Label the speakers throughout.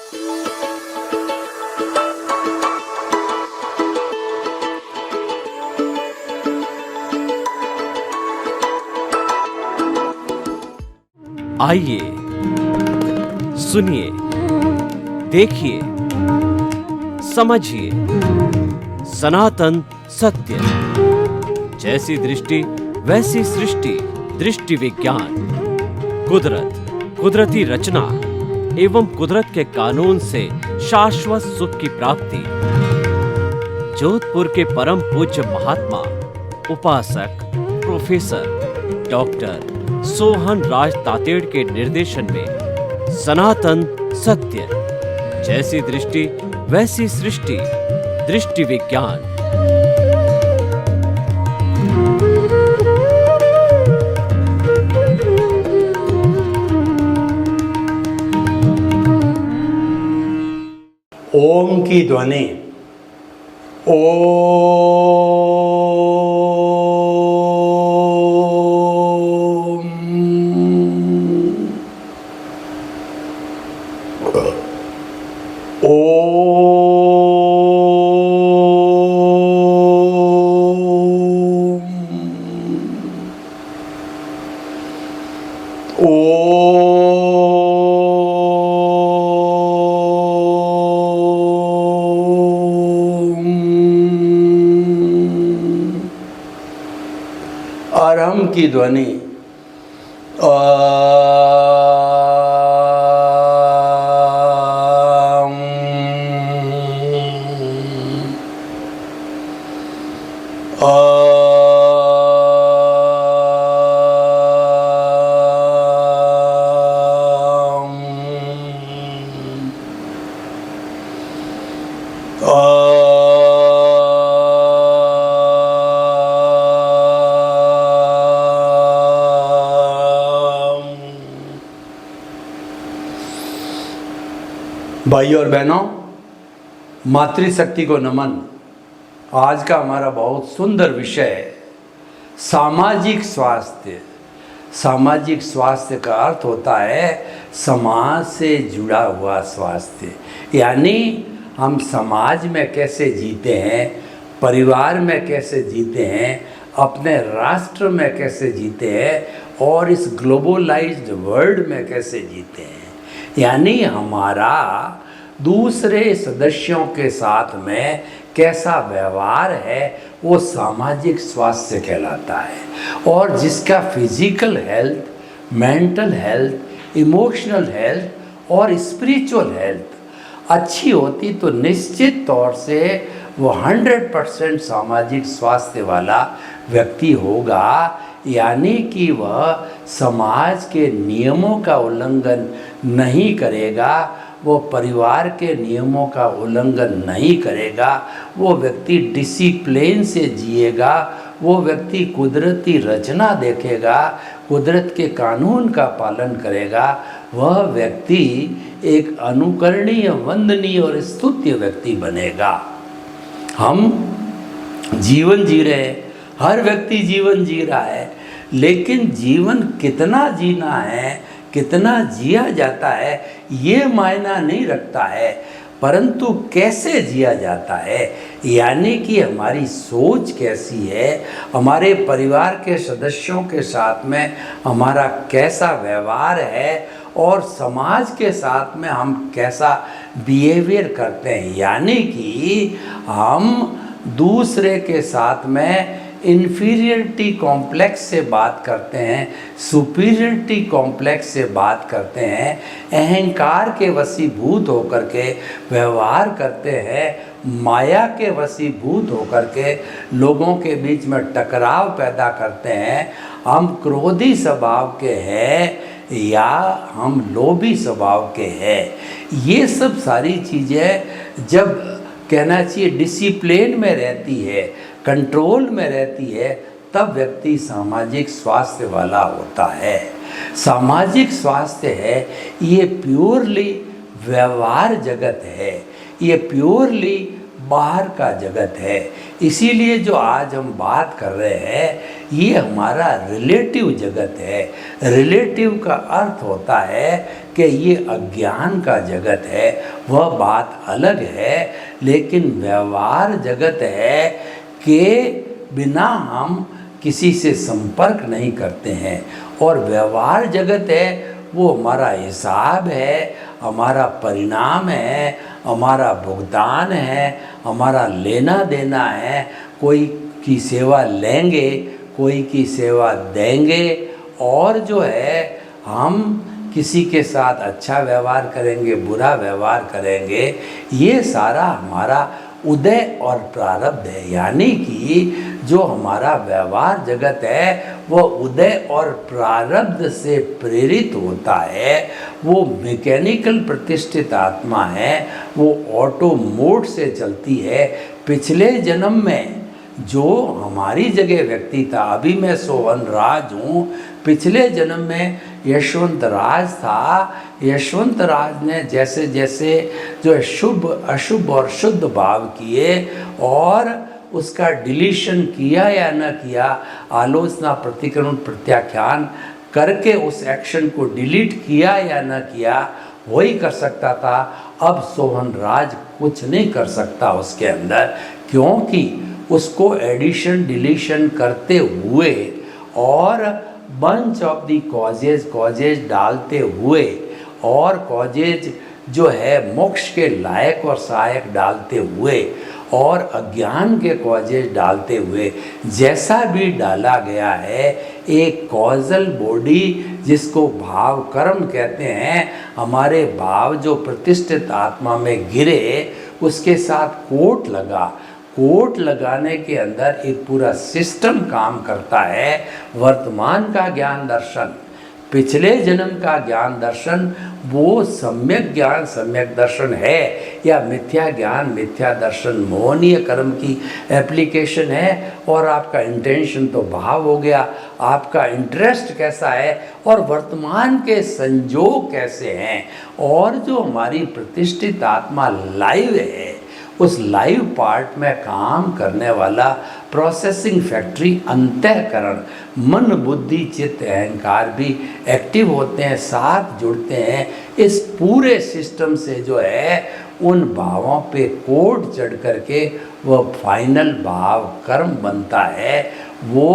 Speaker 1: आइए, सुनिए, देखिए, समझिए सनातन सत्य। जैसी दृष्टि वैसी सृष्टि, दृष्टि विज्ञान। कुदरत, कुदरती रचना एवं कुदरत के कानून से शाश्वत सुख की प्राप्ति। जोधपुर के परम पूज्य महात्मा उपासक प्रोफेसर डॉक्टर सोहन राज तातेड़ के निर्देशन में सनातन सत्य। जैसी दृष्टि वैसी सृष्टि, दृष्टि विज्ञान।
Speaker 2: ओम की ध्वनि ओम। अरहम की ध्वनि भाई और बहनों, मातृशक्ति को नमन। आज का हमारा बहुत सुंदर विषय है सामाजिक स्वास्थ्य। सामाजिक स्वास्थ्य का अर्थ होता है समाज से जुड़ा हुआ स्वास्थ्य, यानी हम समाज में कैसे जीते हैं, परिवार में कैसे जीते हैं, अपने राष्ट्र में कैसे जीते हैं और इस ग्लोबलाइज्ड वर्ल्ड में कैसे जीते हैं। यानी हमारा दूसरे सदस्यों के साथ में कैसा व्यवहार है, वो सामाजिक स्वास्थ्य कहलाता है। और जिसका physical health, mental health, emotional health और स्पिरिचुअल हेल्थ अच्छी होती तो निश्चित तौर से वो 100% सामाजिक स्वास्थ्य वाला व्यक्ति होगा। यानी कि वह समाज के नियमों का उल्लंघन नहीं करेगा, वो परिवार के नियमों का उल्लंघन नहीं करेगा, वो व्यक्ति डिसिप्लिन से जिएगा, वो व्यक्ति कुदरती रचना देखेगा, कुदरत के कानून का पालन करेगा। वह व्यक्ति एक अनुकरणीय, वंदनीय और स्तुत्य व्यक्ति बनेगा। हम जीवन जी रहे हैं, हर व्यक्ति जीवन जी रहा है, लेकिन जीवन कितना जीना है, कितना जिया जाता है, ये मायना नहीं रखता है, परंतु कैसे जिया जाता है। यानी कि हमारी सोच कैसी है, हमारे परिवार के सदस्यों के साथ में हमारा कैसा व्यवहार है और समाज के साथ में हम कैसा बिहेवियर करते हैं। यानी कि हम दूसरे के साथ में इन्फीरियरिटी कॉम्प्लेक्स से बात करते हैं, सुपीरियरिटी कॉम्प्लेक्स से बात करते हैं, अहंकार के वशीभूत होकर के व्यवहार करते हैं, माया के वशीभूत होकर के लोगों के बीच में टकराव पैदा करते हैं। हम क्रोधी स्वभाव के हैं या हम लोभी स्वभाव के हैं। ये सब सारी चीज़ें जब कहना चाहिए डिसिप्लिन में रहती है, कंट्रोल में रहती है, तब व्यक्ति सामाजिक स्वास्थ्य वाला होता है। सामाजिक स्वास्थ्य है ये प्योरली व्यवहार जगत है, ये प्योरली बाहर का जगत है। इसीलिए जो आज हम बात कर रहे हैं ये हमारा रिलेटिव जगत है। रिलेटिव का अर्थ होता है कि ये अज्ञान का जगत है वह बात अलग है, लेकिन व्यवहार जगत है कि बिना हम किसी से संपर्क नहीं करते हैं। और व्यवहार जगत है वो हमारा हिसाब है, हमारा परिणाम है, हमारा भुगतान है, हमारा लेना देना है। कोई की सेवा लेंगे, कोई की सेवा देंगे, और जो है हम किसी के साथ अच्छा व्यवहार करेंगे, बुरा व्यवहार करेंगे। ये सारा हमारा उदय और प्रारब्ध है। यानी कि जो हमारा व्यवहार जगत है वह उदय और प्रारब्ध से प्रेरित होता है। वो मैकेनिकल प्रतिष्ठित आत्मा है, वो ऑटो मोड से चलती है। पिछले जन्म में जो हमारी जगह व्यक्ति था, अभी मैं सोहन राज हूँ, पिछले जन्म में यशवंत राज था। यशवंत राज ने जैसे जैसे जो शुभ अशुभ और शुद्ध भाव किए और उसका डिलीशन किया या न किया, आलोचना प्रतिक्रमण प्रत्याख्यान करके उस एक्शन को डिलीट किया या न किया, वही कर सकता था। अब सोहन राज कुछ नहीं कर सकता उसके अंदर, क्योंकि उसको एडिशन डिलीशन करते हुए और बंच ऑफ दी कॉजेज डालते हुए और कॉजेज जो है मोक्ष के लायक और सहायक डालते हुए और अज्ञान के कॉजेज डालते हुए जैसा भी डाला गया है, एक कॉजल बॉडी जिसको भाव कर्म कहते हैं, हमारे भाव जो प्रतिष्ठित आत्मा में गिरे उसके साथ कोट लगा। कोट लगाने के अंदर एक पूरा सिस्टम काम करता है। वर्तमान का ज्ञान दर्शन, पिछले जन्म का ज्ञान दर्शन, वो सम्यक ज्ञान सम्यक दर्शन है या मिथ्या ज्ञान मिथ्या दर्शन मोहनीय कर्म की एप्लीकेशन है। और आपका इंटेंशन तो भाव हो गया, आपका इंटरेस्ट कैसा है और वर्तमान के संजोग कैसे हैं। और जो हमारी प्रतिष्ठित आत्मा लाइव है, उस लाइव पार्ट में काम करने वाला प्रोसेसिंग फैक्ट्री अंतःकरण, मन बुद्धि चित्त अहंकार भी एक्टिव होते हैं, साथ जुड़ते हैं। इस पूरे सिस्टम से जो है उन भावों पे कोड चढ़ करके वह फाइनल भाव कर्म बनता है। वो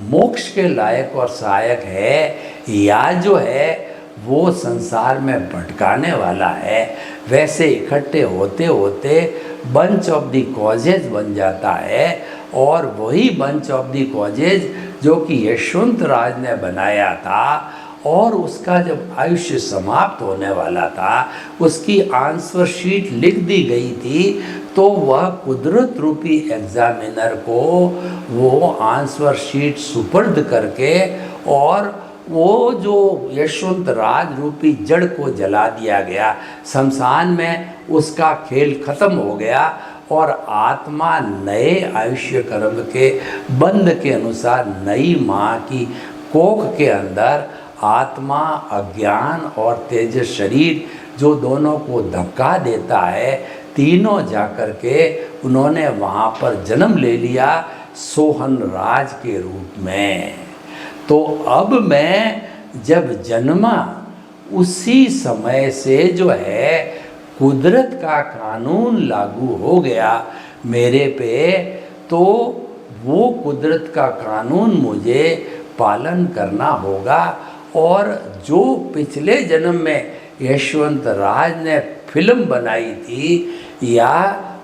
Speaker 2: मोक्ष के लायक और सहायक है या जो है वो संसार में भटकाने वाला है। वैसे इकट्ठे होते होते बंच ऑफ दी कॉजेज बन जाता है। और वही बंच ऑफ दी कॉजेज जो कि यशवंत राज ने बनाया था, और उसका जब आयुष्य समाप्त होने वाला था, उसकी आंसर शीट लिख दी गई थी, तो वह कुदरत रूपी एग्जामिनर को वो आंसर शीट सुपर्द करके और वो जो यशवंत राज रूपी जड़ को जला दिया गया, शमशान में उसका खेल खत्म हो गया और आत्मा नए आयुष्य कर्म के बंध के अनुसार नई माँ की कोख के अंदर आत्मा अज्ञान और तेज शरीर जो दोनों को धक्का देता है, तीनों जाकर के उन्होंने वहाँ पर जन्म ले लिया सोहन राज के रूप में। तो अब मैं जब जन्मा उसी समय से जो है कुदरत का कानून लागू हो गया मेरे पे, तो वो कुदरत का कानून मुझे पालन करना होगा। और जो पिछले जन्म में यशवंत राज ने फिल्म बनाई थी या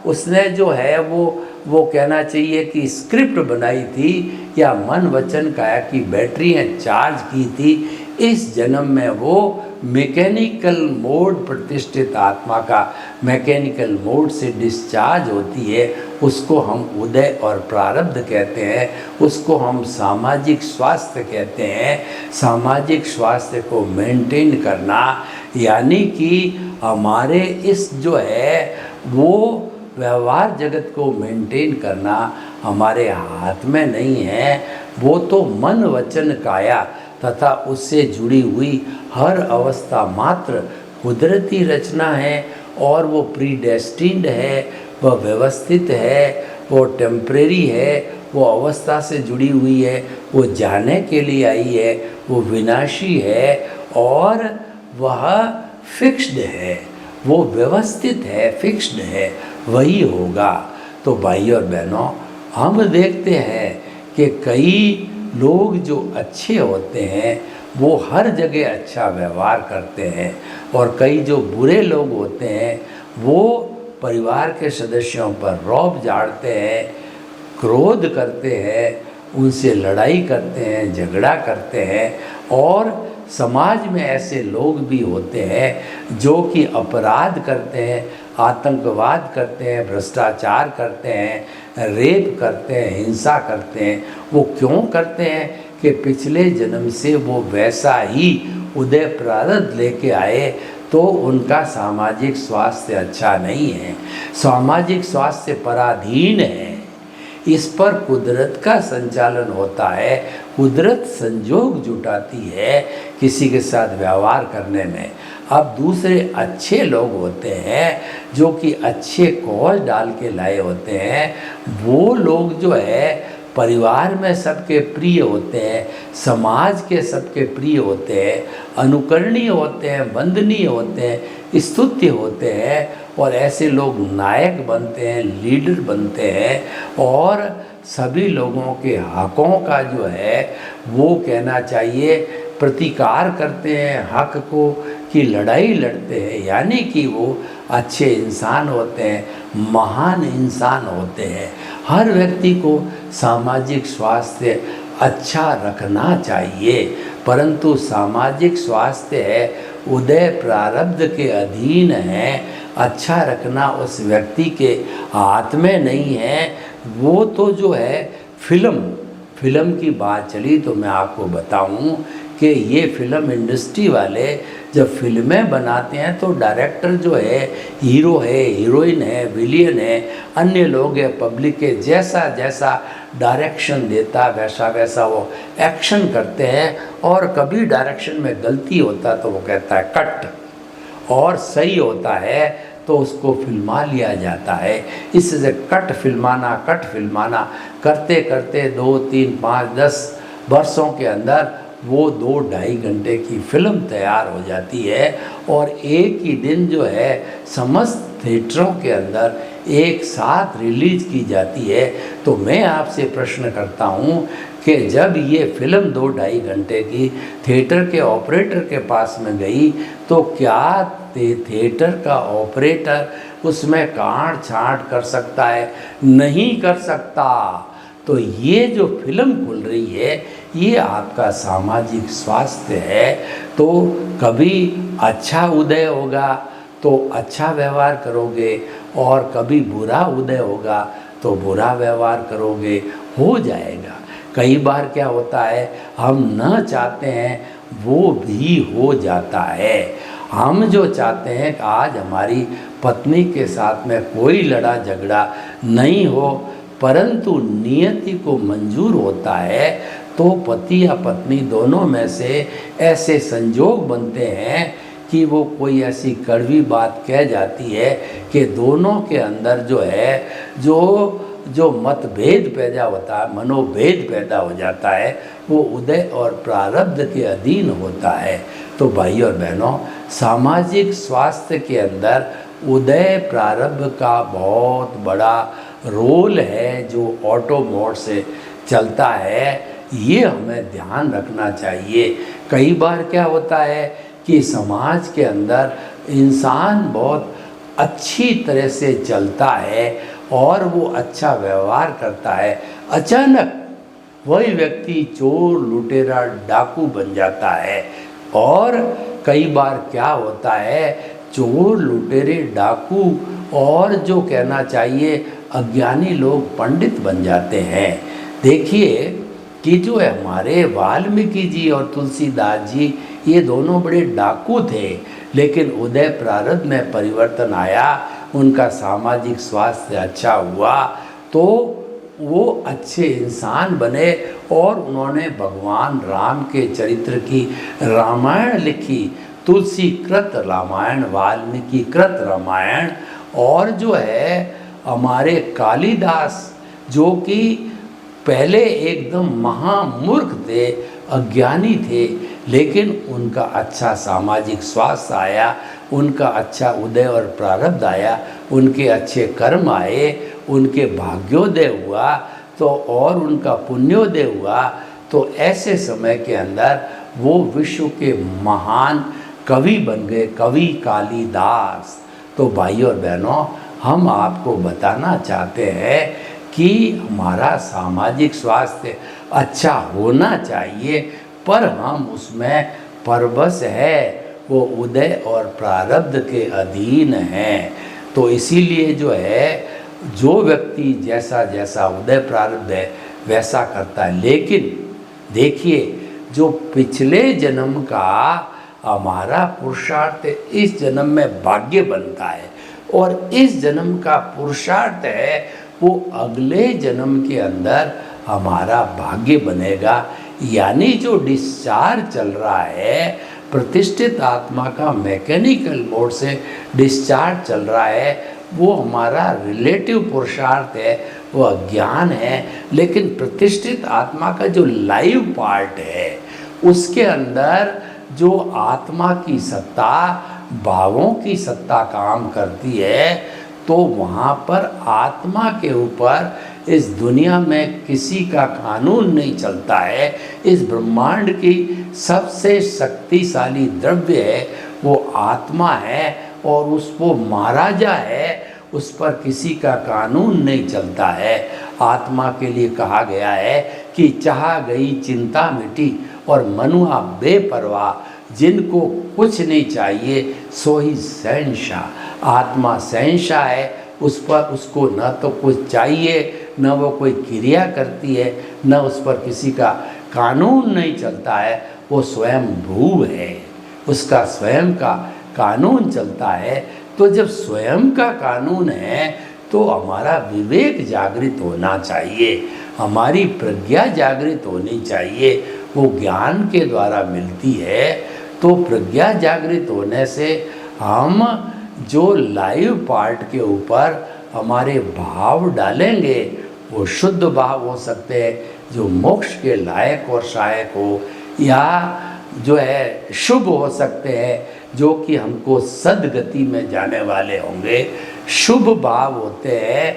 Speaker 2: उसने जो है वो कहना चाहिए कि स्क्रिप्ट बनाई थी या मन वचन काया की बैटरियाँ चार्ज की थी, इस जन्म में वो मैकेनिकल मोड प्रतिष्ठित आत्मा का मैकेनिकल मोड से डिस्चार्ज होती है। उसको हम उदय और प्रारब्ध कहते हैं, उसको हम सामाजिक स्वास्थ्य कहते हैं। सामाजिक स्वास्थ्य को मेंटेन करना यानी कि हमारे इस जो है वो व्यवहार जगत को मेंटेन करना हमारे हाथ में नहीं है। वो तो मन वचन काया तथा उससे जुड़ी हुई हर अवस्था मात्र कुदरती रचना है और वो प्रीडेस्टिन्ड है, वह व्यवस्थित है, वो टेम्परेरी है, वो अवस्था से जुड़ी हुई है, वो जाने के लिए आई है, वो विनाशी है और वह फिक्स्ड है, वो व्यवस्थित है, फिक्स्ड है, वही होगा। तो भाई और बहनों, हम देखते हैं कि कई लोग जो अच्छे होते हैं वो हर जगह अच्छा व्यवहार करते हैं, और कई जो बुरे लोग होते हैं वो परिवार के सदस्यों पर रौब झाड़ते हैं, क्रोध करते हैं, उनसे लड़ाई करते हैं, झगड़ा करते हैं। और समाज में ऐसे लोग भी होते हैं जो कि अपराध करते हैं, आतंकवाद करते हैं, भ्रष्टाचार करते हैं, रेप करते हैं, हिंसा करते हैं। वो क्यों करते हैं कि पिछले जन्म से वो वैसा ही उदय प्रारब्ध लेके आए, तो उनका सामाजिक स्वास्थ्य अच्छा नहीं है, सामाजिक स्वास्थ्य पराधीन है। इस पर कुदरत का संचालन होता है, कुदरत संजोग जुटाती है किसी के साथ व्यवहार करने में। अब दूसरे अच्छे लोग होते हैं जो कि अच्छे कॉज डाल के लाए होते हैं, वो लोग जो है परिवार में सबके प्रिय होते हैं, समाज के सबके प्रिय होते हैं, अनुकरणीय होते हैं, वंदनीय होते हैं, स्तुत्य होते हैं, और ऐसे लोग नायक बनते हैं, लीडर बनते हैं, और सभी लोगों के हकों का जो है वो कहना चाहिए प्रतिकार करते हैं, हक को की लड़ाई लड़ते हैं। यानी कि वो अच्छे इंसान होते हैं, महान इंसान होते हैं। हर व्यक्ति को सामाजिक स्वास्थ्य अच्छा रखना चाहिए, परंतु सामाजिक स्वास्थ्य है उदय प्रारब्ध के अधीन है। अच्छा रखना उस व्यक्ति के हाथ में नहीं है। वो तो जो है फिल्म की बात चली तो मैं आपको बताऊं कि ये फिल्म इंडस्ट्री वाले जब फिल्में बनाते हैं तो डायरेक्टर जो है हीरो है, हीरोइन है, विलियन है, अन्य लोग हैं, पब्लिक के जैसा जैसा डायरेक्शन देता वैसा वैसा वो एक्शन करते हैं। और कभी डायरेक्शन में गलती होता तो वो कहता है कट, और सही होता है तो उसको फिल्मा लिया जाता है। इससे कट फिल्माना करते करते 2, 3, 5, 10 वर्षों के अंदर वो 2-2.5 घंटे की फिल्म तैयार हो जाती है, और एक ही दिन जो है समस्त थिएटरों के अंदर एक साथ रिलीज की जाती है। तो मैं आपसे प्रश्न करता हूँ कि जब ये फिल्म 2-2.5 घंटे की थिएटर के ऑपरेटर के पास में गई तो क्या थिएटर का ऑपरेटर उसमें काट छांट कर सकता है? नहीं कर सकता। तो ये जो फिल्म खुल रही है ये आपका सामाजिक स्वास्थ्य है। तो कभी अच्छा उदय होगा तो अच्छा व्यवहार करोगे, और कभी बुरा उदय होगा तो बुरा व्यवहार करोगे, हो जाएगा। कई बार क्या होता है हम न चाहते हैं वो भी हो जाता है। हम जो चाहते हैं कि आज हमारी पत्नी के साथ में कोई लड़ा झगड़ा नहीं हो, परंतु नियति को मंजूर होता है तो पति या पत्नी दोनों में से ऐसे संजोग बनते हैं कि वो कोई ऐसी कड़वी बात कह जाती है कि दोनों के अंदर जो है जो मतभेद पैदा होता है, मनोभेद पैदा हो जाता है, वो उदय और प्रारब्ध के अधीन होता है। तो भाई और बहनों, सामाजिक स्वास्थ्य के अंदर उदय प्रारब्ध का बहुत बड़ा रोल है जो ऑटो मोड से चलता है। ये हमें ध्यान रखना चाहिए। कई बार क्या होता है कि समाज के अंदर इंसान बहुत अच्छी तरह से चलता है और वो अच्छा व्यवहार करता है, अचानक वही व्यक्ति चोर, लुटेरा, डाकू बन जाता है। और कई बार क्या होता है, चोर, लुटेरे, डाकू और जो कहना चाहिए अज्ञानी लोग पंडित बन जाते हैं। देखिए कि जो है हमारे वाल्मीकि जी और तुलसीदास जी ये दोनों बड़े डाकू थे, लेकिन उदय प्रारब्ध में परिवर्तन आया, उनका सामाजिक स्वास्थ्य अच्छा हुआ तो वो अच्छे इंसान बने और उन्होंने भगवान राम के चरित्र की रामायण लिखी, तुलसी कृत रामायण, वाल्मीकि कृत रामायण। और जो है हमारे कालिदास जो कि पहले एकदम महामूर्ख थे, अज्ञानी थे, लेकिन उनका अच्छा सामाजिक स्वास्थ्य आया, उनका अच्छा उदय और प्रारब्ध आया, उनके अच्छे कर्म आए, उनके भाग्योदय हुआ तो और उनका पुण्योदय हुआ, तो ऐसे समय के अंदर वो विश्व के महान कवि बन गए, कवि कालिदास। तो भाइयों और बहनों, हम आपको बताना चाहते हैं कि हमारा सामाजिक स्वास्थ्य अच्छा होना चाहिए, पर हम उसमें परवश है, वो उदय और प्रारब्ध के अधीन हैं। तो इसीलिए जो है, जो व्यक्ति जैसा जैसा उदय प्रारब्ध है वैसा करता है। लेकिन देखिए, जो पिछले जन्म का हमारा पुरुषार्थ इस जन्म में भाग्य बनता है, और इस जन्म का पुरुषार्थ है वो अगले जन्म के अंदर हमारा भाग्य बनेगा। यानी जो डिस्चार्ज चल रहा है, प्रतिष्ठित आत्मा का मैकेनिकल मोड से डिस्चार्ज चल रहा है, वो हमारा रिलेटिव पुरुषार्थ है, वो अज्ञान है। लेकिन प्रतिष्ठित आत्मा का जो लाइव पार्ट है, उसके अंदर जो आत्मा की सत्ता, भावों की सत्ता काम करती है, तो वहाँ पर आत्मा के ऊपर इस दुनिया में किसी का कानून नहीं चलता है। इस ब्रह्मांड की सबसे शक्तिशाली द्रव्य है वो आत्मा है, और उसको महाराजा है, उस पर किसी का कानून नहीं चलता है। आत्मा के लिए कहा गया है कि चाह गई चिंता मिटी और मनुआ बेपरवाह, जिनको कुछ नहीं चाहिए सो ही शहंशाह। आत्मा शहंशाह है, उस पर उसको न तो कुछ चाहिए, न वो कोई क्रिया करती है, न उस पर किसी का कानून नहीं चलता है। वो स्वयं भू है, उसका स्वयं का कानून चलता है। तो जब स्वयं का कानून है तो हमारा विवेक जागृत होना चाहिए, हमारी प्रज्ञा जागृत होनी चाहिए। वो ज्ञान के द्वारा मिलती है। तो प्रज्ञा जागृत होने से हम जो लाइव पार्ट के ऊपर हमारे भाव डालेंगे वो शुद्ध भाव हो सकते हैं, जो मोक्ष के लायक और सहायक हो, या जो है शुभ हो सकते हैं, जो कि हमको सदगति में जाने वाले होंगे। शुभ भाव होते हैं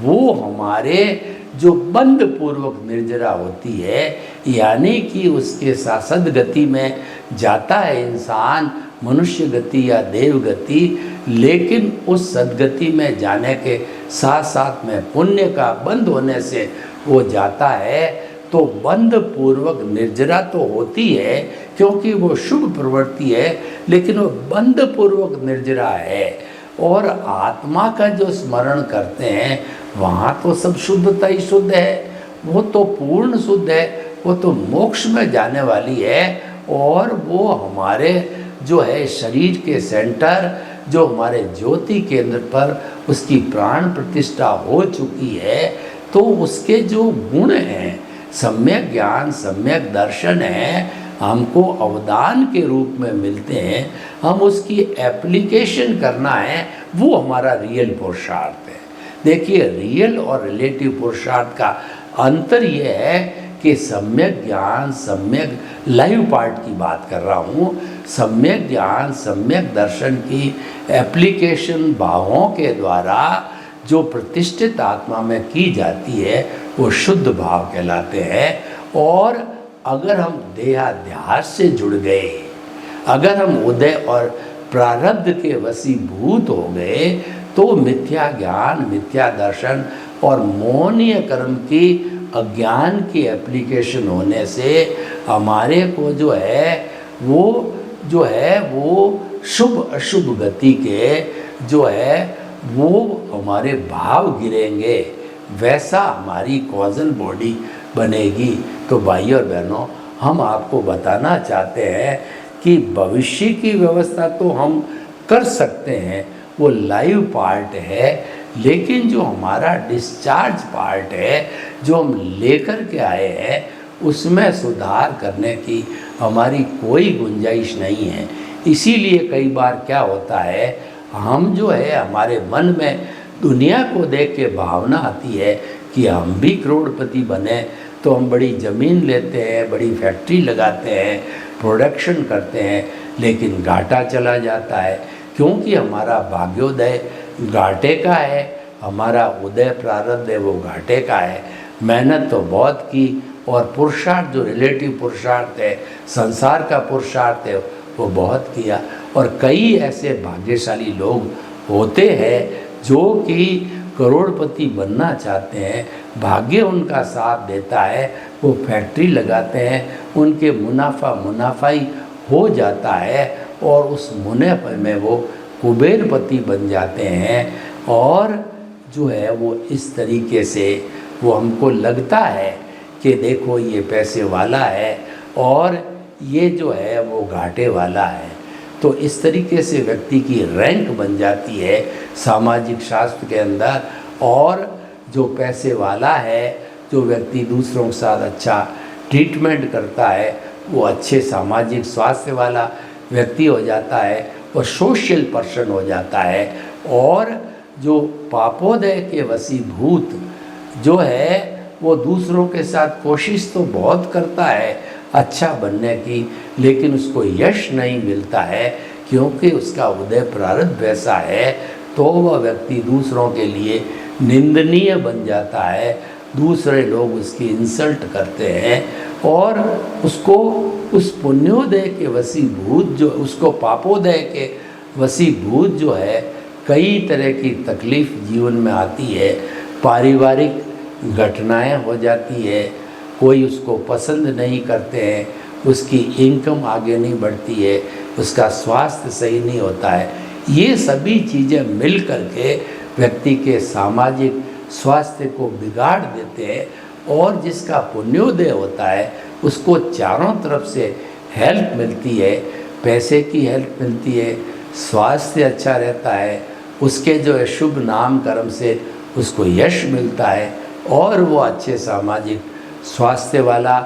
Speaker 2: वो हमारे जो बंध पूर्वक निर्जरा होती है, यानी कि उसके साथ सदगति में जाता है इंसान, मनुष्य गति या देव गति। लेकिन उस सदगति में जाने के साथ साथ में पुण्य का बंध होने से वो जाता है। तो बंध पूर्वक निर्जरा तो होती है क्योंकि वो शुभ प्रवृत्ति है, लेकिन वो बंध पूर्वक निर्जरा है। और आत्मा का जो स्मरण करते हैं वहाँ तो सब शुद्धता ही शुद्ध है, वो तो पूर्ण शुद्ध है, वो तो मोक्ष में जाने वाली है। और वो हमारे जो है शरीर के सेंटर, जो हमारे ज्योति केंद्र पर उसकी प्राण प्रतिष्ठा हो चुकी है, तो उसके जो गुण हैं, सम्यक ज्ञान, सम्यक दर्शन है, हमको अवदान के रूप में मिलते हैं। हम उसकी एप्लीकेशन करना है, वो हमारा रियल पुरुषार्थ है। देखिए, रियल और रिलेटिव पुरुषार्थ का अंतर ये है कि सम्यक ज्ञान, सम्यक लाइव पार्ट की बात कर रहा हूँ, सम्यक ज्ञान, सम्यक दर्शन की एप्लीकेशन भावों के द्वारा जो प्रतिष्ठित आत्मा में की जाती है वो शुद्ध भाव कहलाते हैं। और अगर हम देहाध्यास से जुड़ गए, अगर हम उदय और प्रारब्ध के वशीभूत हो गए, तो मिथ्या ज्ञान, मिथ्या दर्शन और मोहनीय कर्म की, अज्ञान की एप्लीकेशन होने से हमारे को जो है वो शुभ अशुभ गति के जो है वो हमारे भाव गिरेंगे, वैसा हमारी कॉजल बॉडी बनेगी। तो भाइयों और बहनों, हम आपको बताना चाहते हैं कि भविष्य की व्यवस्था तो हम कर सकते हैं, वो लाइव पार्ट है, लेकिन जो हमारा डिस्चार्ज पार्ट है, जो हम लेकर के आए हैं, उसमें सुधार करने की हमारी कोई गुंजाइश नहीं है। इसीलिए कई बार क्या होता है, हम जो है हमारे मन में दुनिया को देख के भावना आती है कि हम भी करोड़पति बने, तो हम बड़ी ज़मीन लेते हैं, बड़ी फैक्ट्री लगाते हैं, प्रोडक्शन करते हैं, लेकिन घाटा चला जाता है, क्योंकि हमारा भाग्योदय घाटे का है, हमारा उदय प्रारब्ध है वो घाटे का है। मेहनत तो बहुत की, और पुरुषार्थ जो रिलेटिव पुरुषार्थ है, संसार का पुरुषार्थ है, वो बहुत किया। और कई ऐसे भाग्यशाली लोग होते हैं जो कि करोड़पति बनना चाहते हैं, भाग्य उनका साथ देता है, वो फैक्ट्री लगाते हैं, उनके मुनाफाई हो जाता है, और उस मुनाफे में वो कुबेरपति बन जाते हैं। और जो है वो इस तरीके से वो हमको लगता है कि देखो ये पैसे वाला है और ये जो है वो घाटे वाला है। तो इस तरीके से व्यक्ति की रैंक बन जाती है सामाजिक शास्त्र के अंदर। और जो पैसे वाला है, जो व्यक्ति दूसरों के साथ अच्छा ट्रीटमेंट करता है, वो अच्छे सामाजिक स्वास्थ्य वाला व्यक्ति हो जाता है, वो सोशल पर्सन हो जाता है। और जो पापोदय के वशीभूत जो है वो दूसरों के साथ कोशिश तो बहुत करता है अच्छा बनने की, लेकिन उसको यश नहीं मिलता है, क्योंकि उसका उदय प्रारब्ध वैसा है। तो वह व्यक्ति दूसरों के लिए निंदनीय बन जाता है, दूसरे लोग उसकी इंसल्ट करते हैं, और उसको उस पुण्योदय के वशीभूत जो, उसको पापोदय के वशीभूत जो है कई तरह की तकलीफ़ जीवन में आती है, पारिवारिक घटनाएं हो जाती है, कोई उसको पसंद नहीं करते हैं, उसकी इनकम आगे नहीं बढ़ती है, उसका स्वास्थ्य सही नहीं होता है। ये सभी चीज़ें मिल कर के व्यक्ति के सामाजिक स्वास्थ्य को बिगाड़ देते हैं। और जिसका पुण्योदय होता है उसको चारों तरफ से हेल्प मिलती है, पैसे की हेल्प मिलती है, स्वास्थ्य अच्छा रहता है, उसके जो है शुभ नाम कर्म से उसको यश मिलता है, और वो अच्छे सामाजिक स्वास्थ्य वाला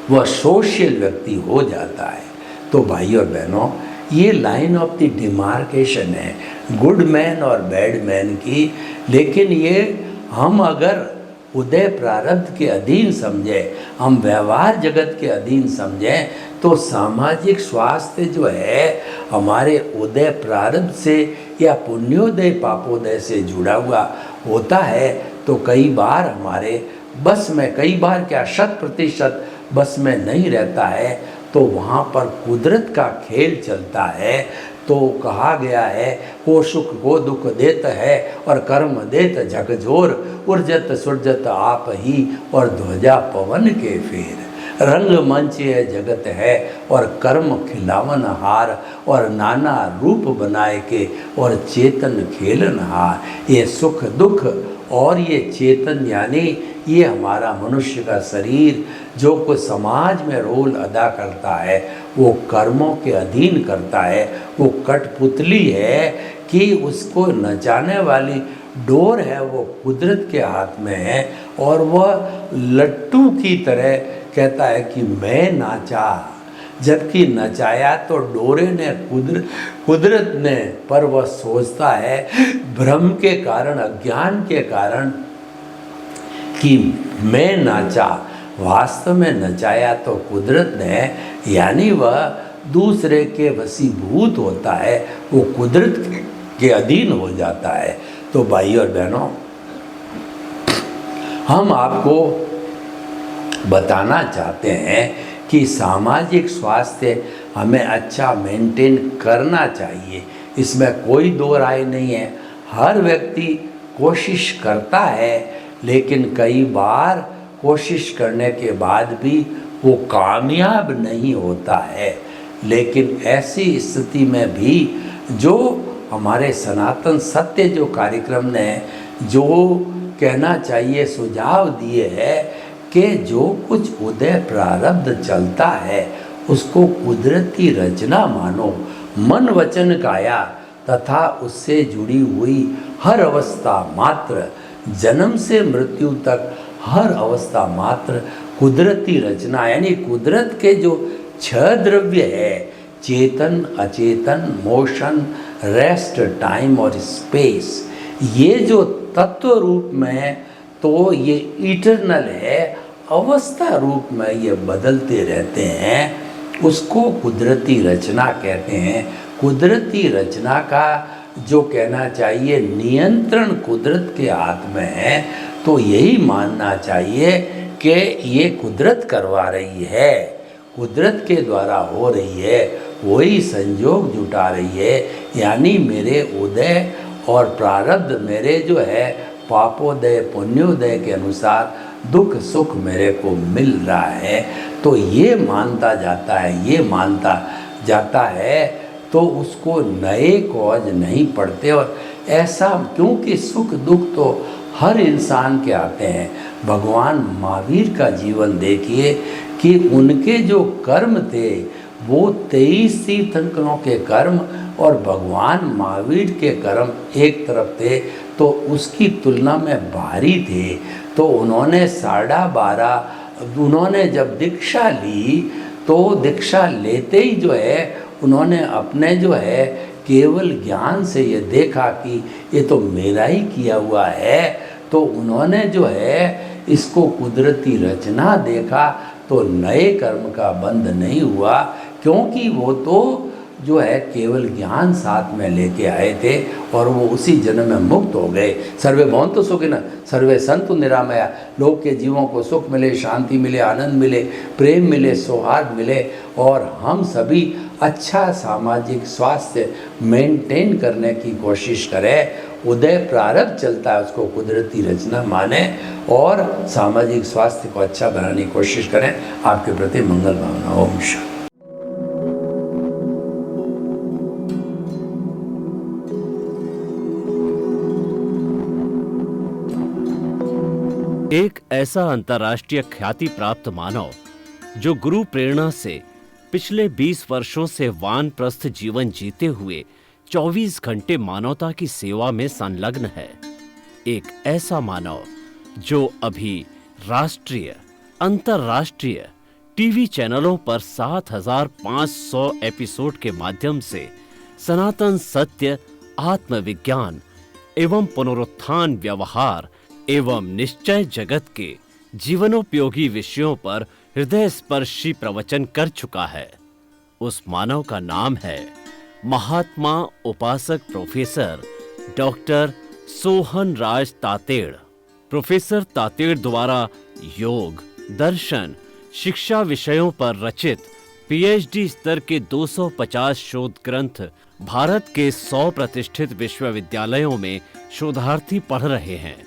Speaker 2: वह सोशल व्यक्ति हो जाता है। तो भाई और बहनों, ये लाइन ऑफ द डिमार्केशन है गुड मैन और बैड मैन की। लेकिन ये हम अगर उदय प्रारब्ध के अधीन समझें, हम व्यवहार जगत के अधीन समझें, तो सामाजिक स्वास्थ्य जो है हमारे उदय प्रारब्ध से या पुण्योदय पापोदय से जुड़ा हुआ होता है। तो कई बार हमारे बस में, कई बार क्या 100% बस में नहीं रहता है, तो वहाँ पर कुदरत का खेल चलता है। तो कहा गया है, को सुख को दुख देत है और कर्म देत झकझोर, उर्जत सुरजत आप ही और ध्वजा पवन के फेर। रंग मंच ये जगत है और कर्म खिलावन हार, और नाना रूप बनाए के और चेतन खेलन हार। ये सुख दुख और ये चेतन यानी ये हमारा मनुष्य का शरीर जो कोई समाज में रोल अदा करता है, वो कर्मों के अधीन करता है। वो कठपुतली है कि उसको नचाने वाली डोर है वो कुदरत के हाथ में है, और वह लट्टू की तरह कहता है कि मैं नाचा, जबकि नचाया तो डोरे ने कुदरत ने, पर वह सोचता है भ्रम के कारण, अज्ञान के कारण कि मैं नाचा, वास्तव में नचाया तो कुदरत ने, यानी वह दूसरे के वशीभूत होता है, वो कुदरत के अधीन हो जाता है। तो भाई और बहनों, हम आपको बताना चाहते हैं कि सामाजिक स्वास्थ्य हमें अच्छा मेंटेन करना चाहिए, इसमें कोई दो राय नहीं है। हर व्यक्ति कोशिश करता है, लेकिन कई बार कोशिश करने के बाद भी वो कामयाब नहीं होता है। लेकिन ऐसी स्थिति में भी जो हमारे सनातन सत्य जो कार्यक्रम ने जो कहना चाहिए सुझाव दिए है कि जो कुछ उदय प्रारब्ध चलता है उसको कुदरती रचना मानो, मन वचन काया तथा उससे जुड़ी हुई हर अवस्था मात्र, जन्म से मृत्यु तक हर अवस्था मात्र कुदरती रचना, यानी कुदरत के जो 6 द्रव्य है, चेतन अचेतन मोशन रेस्ट टाइम और स्पेस, ये जो तत्व रूप में तो ये इटरनल है, अवस्था रूप में ये बदलते रहते हैं। उसको कुदरती रचना कहते हैं। कुदरती रचना का जो कहना चाहिए नियंत्रण कुदरत के हाथ में है, तो यही मानना चाहिए कि ये कुदरत करवा रही है, कुदरत के द्वारा हो रही है, वही संयोग जुटा रही है। यानी मेरे उदय और प्रारब्ध मेरे जो है पापोदय पुण्योदय के अनुसार दुख सुख मेरे को मिल रहा है। तो ये मानता जाता है तो उसको नए कॉज नहीं पड़ते। और ऐसा क्योंकि सुख दुख तो हर इंसान के आते हैं। भगवान महावीर का जीवन देखिए कि उनके जो कर्म थे वो 23 तीर्थंकरों के कर्म और भगवान महावीर के कर्म एक तरफ थे, तो उसकी तुलना में भारी थे। तो उन्होंने 12.5 उन्होंने जब दीक्षा ली तो दीक्षा लेते ही जो है उन्होंने अपने जो है केवल ज्ञान से ये देखा कि ये तो मेरा ही किया हुआ है। तो उन्होंने जो है इसको कुदरती रचना देखा, तो नए कर्म का बंध नहीं हुआ, क्योंकि वो तो जो है केवल ज्ञान साथ में लेके आए थे और वो उसी जन्म में मुक्त हो गए। सर्वे भवन्तु सुखिनः सर्वे सन्तु निरामया। लोक के जीवों को सुख मिले, शांति मिले, आनंद मिले, प्रेम मिले, सौहार्द मिले और हम सभी अच्छा सामाजिक स्वास्थ्य मेंटेन करने की कोशिश करें। उदय प्रारब्ध चलता है, उसको कुदरती रचना माने और सामाजिक स्वास्थ्य को अच्छा बनाने की कोशिश करें। आपके प्रति मंगल भावना। ओम शांति।
Speaker 1: एक ऐसा अंतर्राष्ट्रीय ख्याति प्राप्त मानव जो गुरु प्रेरणा से पिछले 20 वर्षों से वानप्रस्थ जीवन जीते हुए 24 घंटे मानवता की सेवा में संलग्न है। एक ऐसा मानव जो अभी राष्ट्रीय अंतर्राष्ट्रीय टीवी चैनलों पर 7,500 एपिसोड के माध्यम से सनातन सत्य, आत्मविज्ञान एवं पुनरुत्थान, व्यवहार एवं निश्चय जगत के जीवनोपयोगी विषयों पर हृदय स्पर्शी प्रवचन कर चुका है। उस मानव का नाम है महात्मा उपासक प्रोफेसर डॉक्टर सोहन राज तातेड़। प्रोफेसर तातेड़ द्वारा योग, दर्शन, शिक्षा विषयों पर रचित पीएचडी स्तर के 250 शोध ग्रंथ भारत के 100 प्रतिष्ठित विश्वविद्यालयों में शोधार्थी पढ़ रहे हैं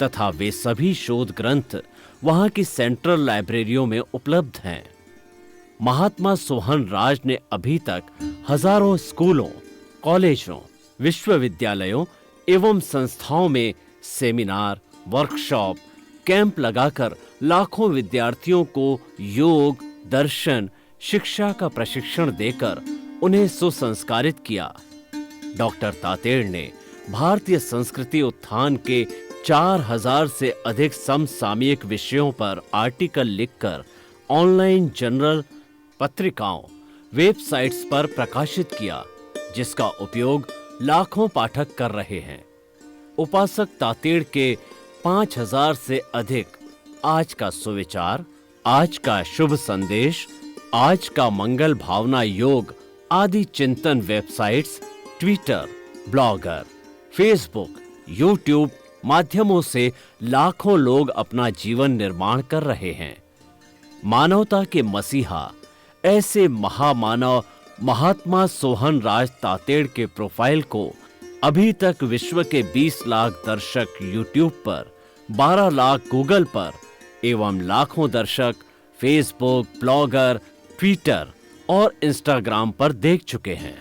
Speaker 1: तथा वे सभी शोध ग्रंथ वहां की सेंट्रल लाइब्रेरियों में उपलब्ध हैं। महात्मा सोहन राज ने अभी तक हजारों स्कूलों, कॉलेजों, विश्वविद्यालयों एवं संस्थाओं में सेमिनार, वर्कशॉप, कैंप लगाकर लाखों विद्यार्थियों को योग, दर्शन, शिक्षा का प्रशिक्षण देकर उन्हें सुसंस्कारित किया। डॉक्टर तातेड़ ने भारतीय संस्कृति उत्थान के 4000 से अधिक समसामयिक विषयों पर आर्टिकल लिखकर ऑनलाइन जर्नल, पत्रिकाओं, वेबसाइट्स पर प्रकाशित किया, जिसका उपयोग लाखों पाठक कर रहे हैं। उपासक तातेड़ के 5000 से अधिक आज का सुविचार, आज का शुभ संदेश, आज का मंगल भावना योग आदि चिंतन websites, Twitter, blogger, Facebook, YouTube माध्यमों से लाखों लोग अपना जीवन निर्माण कर रहे हैं। मानवता के मसीहा ऐसे महामानव महात्मा सोहन राज तातेड़ के प्रोफाइल को अभी तक विश्व के 20 लाख दर्शक यूट्यूब पर, 12 लाख गूगल पर एवं लाखों दर्शक फेसबुक, ब्लॉगर, ट्विटर और इंस्टाग्राम पर देख चुके हैं।